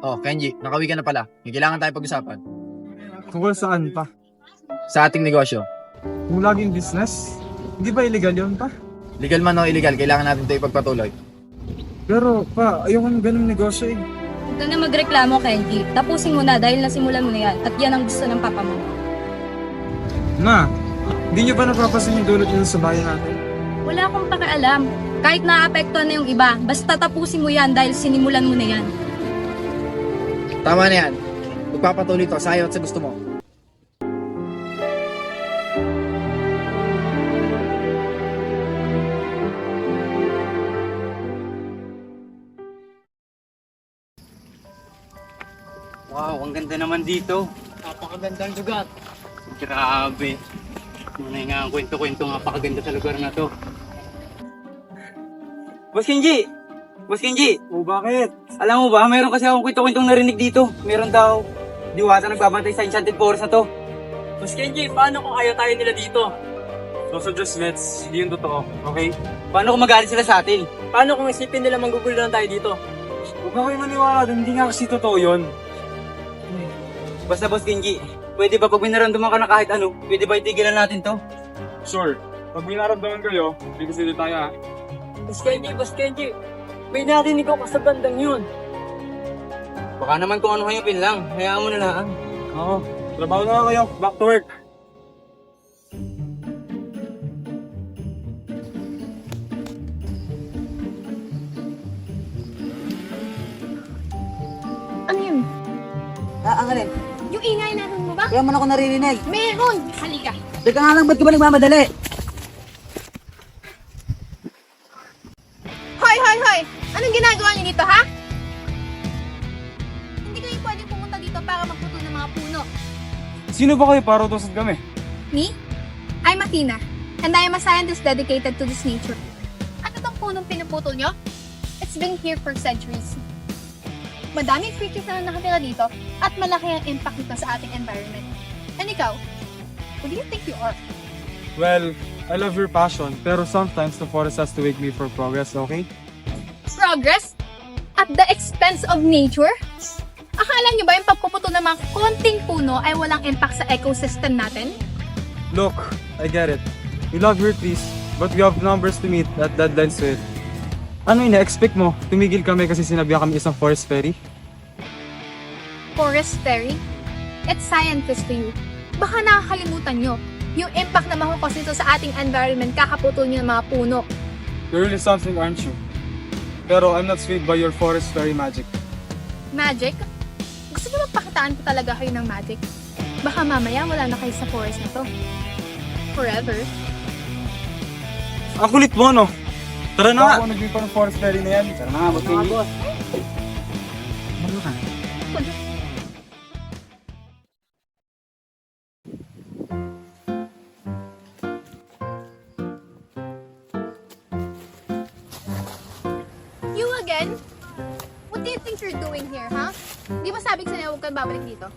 Oh, Kenji, nakauwi ka na pala. May kailangan tayo pag-usapan. Tungkol saan pa? Sa ating negosyo. Kung laging business? Hindi ba illegal yun pa? Legal man o illegal, kailangan natin ito ipagpatuloy. Pero pa, ayoko ng ganung negosyo eh. Huwag ka na magreklamo, Kenji. Tapusin mo na dahil nasimulan mo na yan at yan ang gusto ng papa mo. Na, hindi nyo ba napapasin yung dulot yun sa bayan natin? Wala akong pakialam. Kahit naapektuhan na yung iba, basta tapusin mo yan dahil sinimulan mo na yan. Tama na yan. Magpapatuloy ito sa iyo at sa gusto mo. Wow, ang ganda naman dito. Napakagandang lugar. Grabe. Tunay nga ang kwento-kwento, napakaganda sa lugar na to. Boss Kenji! Boss Kenji! O bakit? Alam mo ba, mayroon kasi akong kwento-kwentong narinig dito. Meron daw diwata nagbabantay sa Enchanted Forest na to. Mas Kenji, paano kung ayaw tayo nila dito? So just let's, hindi yung totoo, okay? Paano kung magalit sila sa atin? Paano kung isipin nila manggugulo lang tayo dito? Huwag na kayo maniwala dun, hindi nga kasi totoo yun. Basta Boss Kenji, pwede ba pag may naramdaman ka na kahit ano, pwede ba itigilan natin to? Sure, pag may naramdaman kayo, bigyan tayo ha. Mas Kenji, may narinig ako sa bandang yun. Baka naman kung ano hayopin lang, hayaan mo na lang. Oo, trabaho na nga kayo, back to work. Ano yun? Ang alin? Yung ingay natin mo ba? Wala man ako naririnig. Meron! Halika! Teka nga lang, ba't ka ba nagmamadali? Hoy! Hoy! Hoy! Anong ginagawa niyo dito, ha? Hindi kayo pwedeng pumunta dito para magputo ng mga puno. Sino ba kayo para utosan kami? Me? I'm Athena, and I am a scientist dedicated to this nature. Ano tong punong pinuputol nyo? It's been here for centuries. Madaming creatures na nakatira dito at malaki ang impact nito sa ating environment. And ikaw, who do you think you are? Well, I love your passion, pero sometimes the forest has to wake me for progress, okay? Progress? At the expense of nature? Akala nyo ba yung pagpuputol ng mga konting puno ay walang impact sa ecosystem natin? Look, I get it. We love your trees, but we have numbers to meet at deadlines to it. Ano ina-expect mo? Tumigil kami kasi sinabihan kami isang forest fairy? Forest fairy? It's scientist to you. Baka nakakalimutan nyo yung impact na makukos nito sa ating environment kakaputol nyo ng mga puno. You're really something, aren't you? Pero I'm not swayed by your forest fairy magic. Magic? Gusto nyo magpakitaan ko talaga kayo ng magic? Baka mamaya wala na kayo sa forest na to. Forever. Ang kulit mo, no? Tara na nga! Ako naging parang forest fairy na yan. Tara na nga, Boss Kenji. You again? What do you think you're doing here, huh? Di ba sabi ko sa'yo huwag kang babalik dito?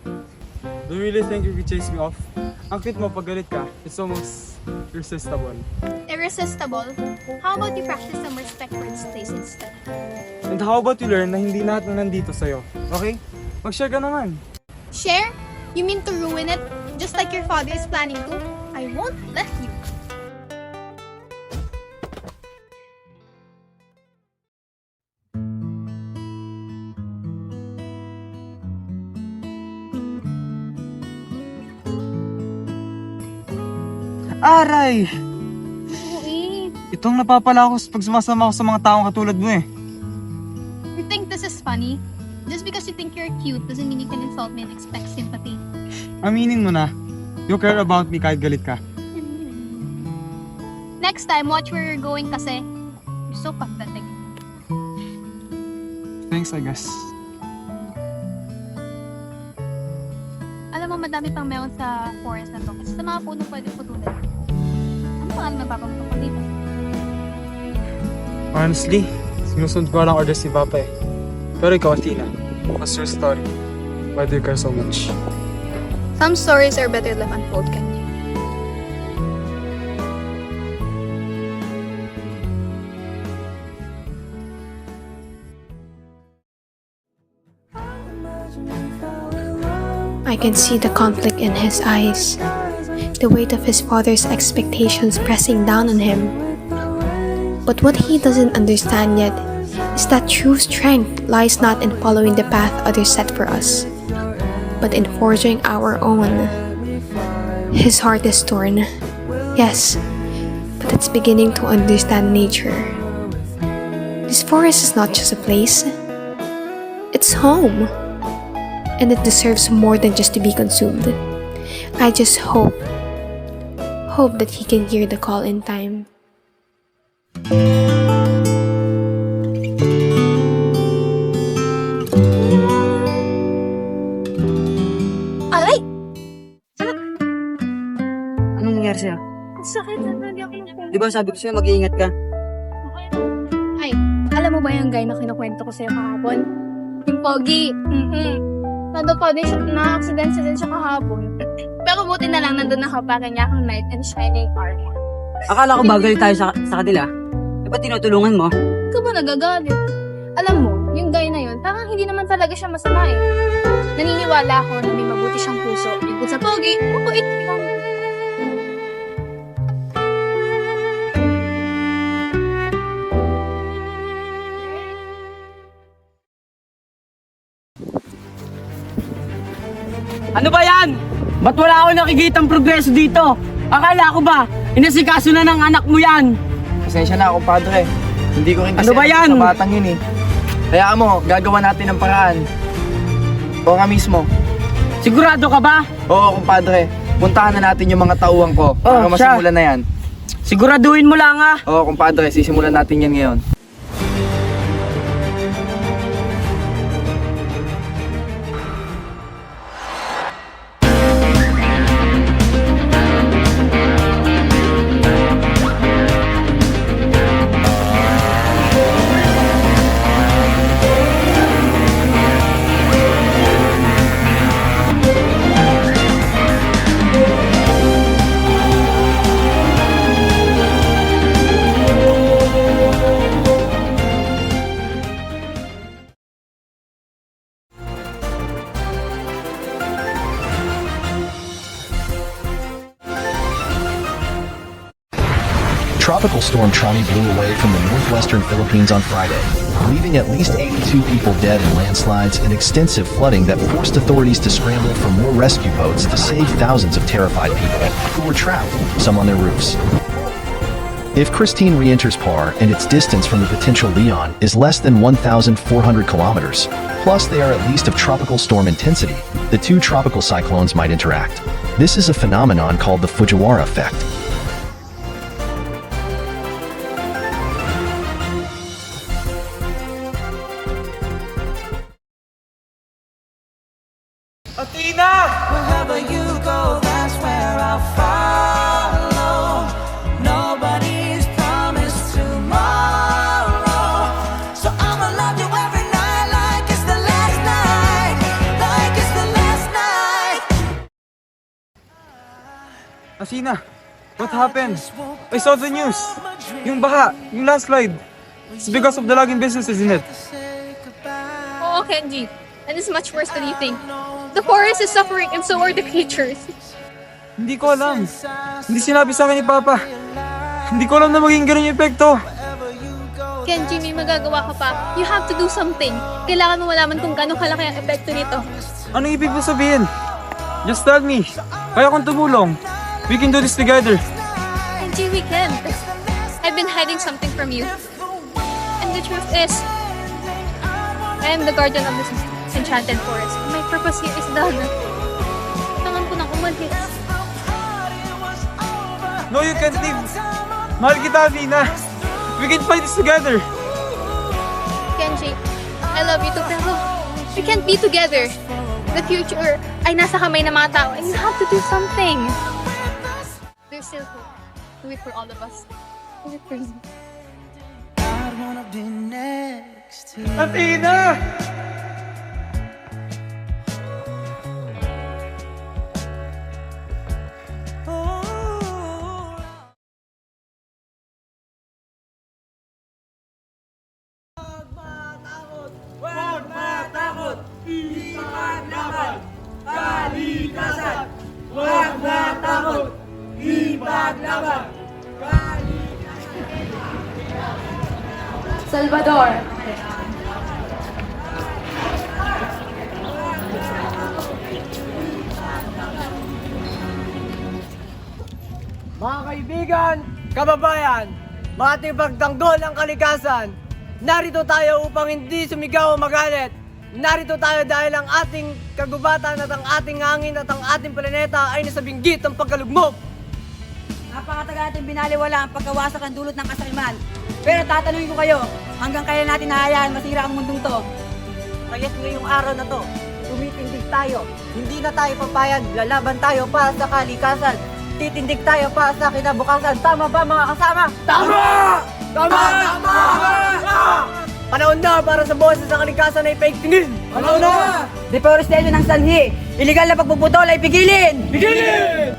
Do you really think you could chase me off? Ang cute mo pag galit ka, it's almost irresistible. Irresistible? How about you practice some respect for this place instead? And how about you learn na hindi lahat na nandito sa'yo? Okay? Mag-share ka naman. Share? You mean to ruin it? Just like your father is planning to? I won't let you. Aray! Oo eh. Itong napapala ako pag sumasama ako sa mga taong katulad mo eh. You think this is funny? Just because you think you're cute doesn't mean you can insult me and expect sympathy. Aminin mo na, you care about me kahit galit ka. Next time, watch where you're going kasi you're so pathetic. Thanks, I guess. Alam mo, madami pang meron sa forest na to kasi sa mga puno pwede putulin. Ano pangalan ng papa mo tungkol dito? Honestly, sinusunod ko lang orders ni Papa eh. Pero ikaw, Athena, what's your story? Why do you care so much? Some stories are better left untold, Kenji. I can see the conflict in his eyes, the weight of his father's expectations pressing down on him. But what he doesn't understand yet is that true strength lies not in following the path others set for us, but in forging our own. His heart is torn, yes, but it's beginning to understand nature. This forest is not just a place, it's home. And it deserves more than just to be consumed. I just hope that he can hear the call in time. Aray! Anong nangyari sa'yo? Ang sakit na hindi ako napunta. Di ba sabi ko sa'yo mag-iingat ka? Ay, alam mo ba yung guy na kinukwento ko sa'yo kahapon? Yung pogi. Na-accident din siya kahapon. Pero buti na lang nandun nakapake niya akong knight and shining armor. Akala ko bagay tayo sa kanila. Eh, ba't tinutulungan mo? Ikaw ba nagagalit? Alam mo, yung guy na yun, parang hindi naman talaga siya masama eh. Naniniwala ako na may mabuti siyang puso. Bukod sa pogi, mabait lang. Ano ba yan? Ba't wala ako nakikitang progreso dito? Akala ko ba, inasikaso na ng anak mo yan? Pasensya na, kumpadre. Hindi ko rin kasi Ano ba yan? sa batang yun eh. Hayaan mo, gagawa natin ng paraan. O nga mismo. Sigurado ka ba? Oo, kumpadre. Puntahan na natin yung mga tauhan ko para Oh, siya. masimulan na yan. Siguraduhin mo lang ah. Oo, kumpadre. Sisimulan natin yan ngayon. Tropical storm Trami blew away from the northwestern Philippines on Friday, leaving at least 82 people dead in landslides and extensive flooding that forced authorities to scramble for more rescue boats to save thousands of terrified people who were trapped, some on their roofs. If Christine re-enters Par and its distance from the potential Leon is less than 1,400 kilometers, plus they are at least of tropical storm intensity, the two tropical cyclones might interact. This is a phenomenon called the Fujiwara effect. Athena! Wherever you go, that's where I'll follow. Nobody's promised tomorrow. So I'ma love you every night like it's the last night. Like it's the last night. Athena, what happened? I saw the news. Yung baha, yung landslide. It's because of the logging business, isn't it? Oo, Kenji. And it's much worse than you think. The forest is suffering and so are the creatures. Hindi ko alam. Hindi sinabi sa akin ni Papa. Hindi ko alam na maging ganun yung epekto. Kenji, may magagawa ka pa. You have to do something. Kailangan mo malaman kung gaano kalaki ang epekto nito. Anong ibig mo sabihin? Just tell me. Kaya kong tumulong. We can do this together. Kenji, we can. I've been hiding something from you. And the truth is, I am the guardian of this enchanted forest. My purpose here is done. Kailangan ko nang umalis. No, you can't leave. Mahal kita, Athena. We can fight this together. Kenji, I love you too, pero we can't be together. The future ay nasa kamay ng mga tao and you have to do something. There's still hope. Do it for all of us. Do it for you. I wanna be next to you. Athena! Huwag matakot! Hindi ka laban! Kali Salvador. Mga kaibigan, kababayan, mga tigpagtanggol ng kalikasan, narito tayo upang hindi sumigaw o magalit. Narito tayo dahil ang ating kagubatan at ang ating hangin at ang ating planeta ay nasa binggit ng pagkalugmok. Napakatagal natin binaliwala ang pagkawasak ng dulot ng kasakiman. Pero tatanungin ko kayo, hanggang kaya natin nahayaan masira ang mundong to? Kaya't ngayong araw na to, tumitindig tayo. Hindi na tayo papayag, lalaban tayo para sa kalikasan. Titindig tayo para sa kinabukasan. Tama ba mga kasama? Tama! Tama! Tama! Panahon na para sa boses ng kalikasan ay paigtingin! Ano na? Deforestation ng sanhi! Iligal na pagpuputol ay pigilin! Pigilin!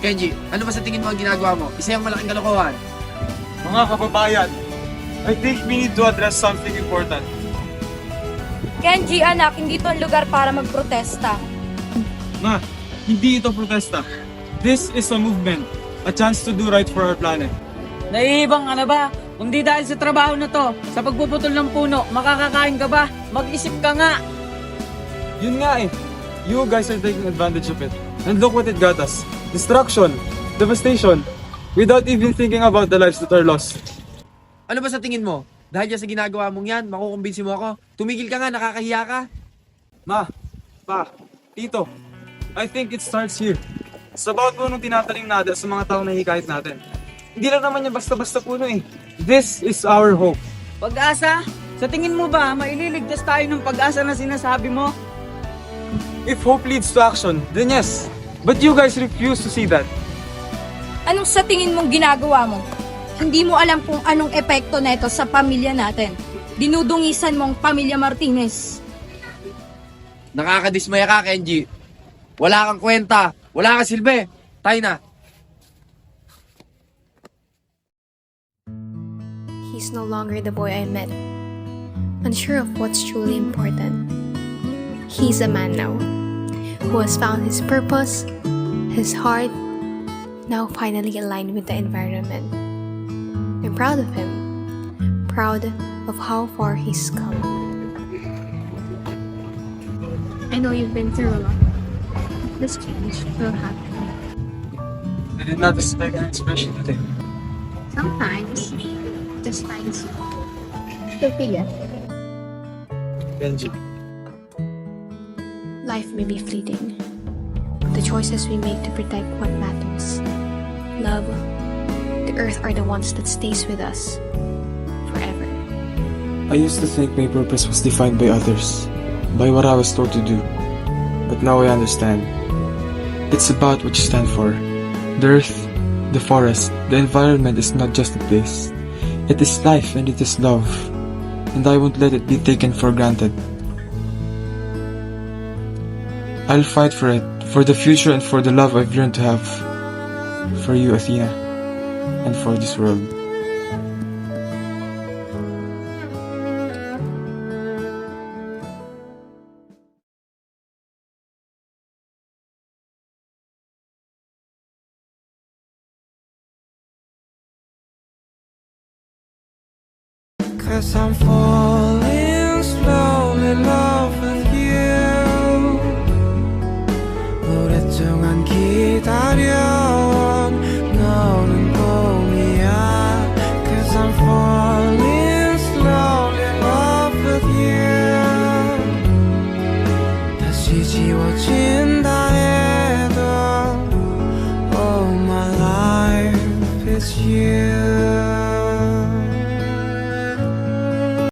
Kenji, ano ba sa tingin mo ang ginagawa mo? Isa yung malaking kalokohan. Mga kababayan, I think we need to address something important. Kenji, anak, hindi to ang lugar para magprotesta. Ma, hindi ito protesta. This is a movement, a chance to do right for our planet. Naiibang ka na ba? Kung di dahil sa trabaho na to, sa pagpuputol ng puno, makakakain ka ba? Mag-isip ka nga! Yun nga eh. You guys are taking advantage of it. And look what it got us. Destruction, devastation, without even thinking about the lives that are lost. Ano ba sa tingin mo? Dahil dyan sa ginagawa mong yan, makukumbinsi mo ako. Tumigil ka nga, nakakahiya ka. Ma, pa, tito, I think it starts here. Sa bawat punong tinataling nada sa mga taong nahihikayat natin. Hindi lang naman yan basta-basta puno eh. This is our hope. Pag-asa? Sa tingin mo ba, maililigtas tayo ng pag-asa na sinasabi mo? If hope leads to action, then yes. But you guys refuse to see that. Anong sa tingin mong ginagawa mo? Hindi mo alam kung anong epekto nito sa pamilya natin. Dinudungisan mong pamilya Martinez. Nakakadismaya ka, Kenji. Wala kang kwenta. Wala kang silbi. Tayo na. He's no longer the boy I met, unsure of what's truly important. He's a man now, who has found his purpose, his heart, now finally aligned with the environment. I'm proud of him, proud of how far he's come. I know you've been through a lot. This change will happen. I did not expect an expression today. Sometimes, just finds you. Sophia. Benji. Life may be fleeting, but the choices we make to protect what matters, love, the earth are the ones that stays with us forever. I used to think my purpose was defined by others, by what I was told to do. But now I understand. It's about what you stand for. The earth, the forest, the environment is not just a place. It is life and it is love. And I won't let it be taken for granted. I'll fight for it, for the future and for the love I've learned to have. For you, Athena, and for this world. Cause I'm falling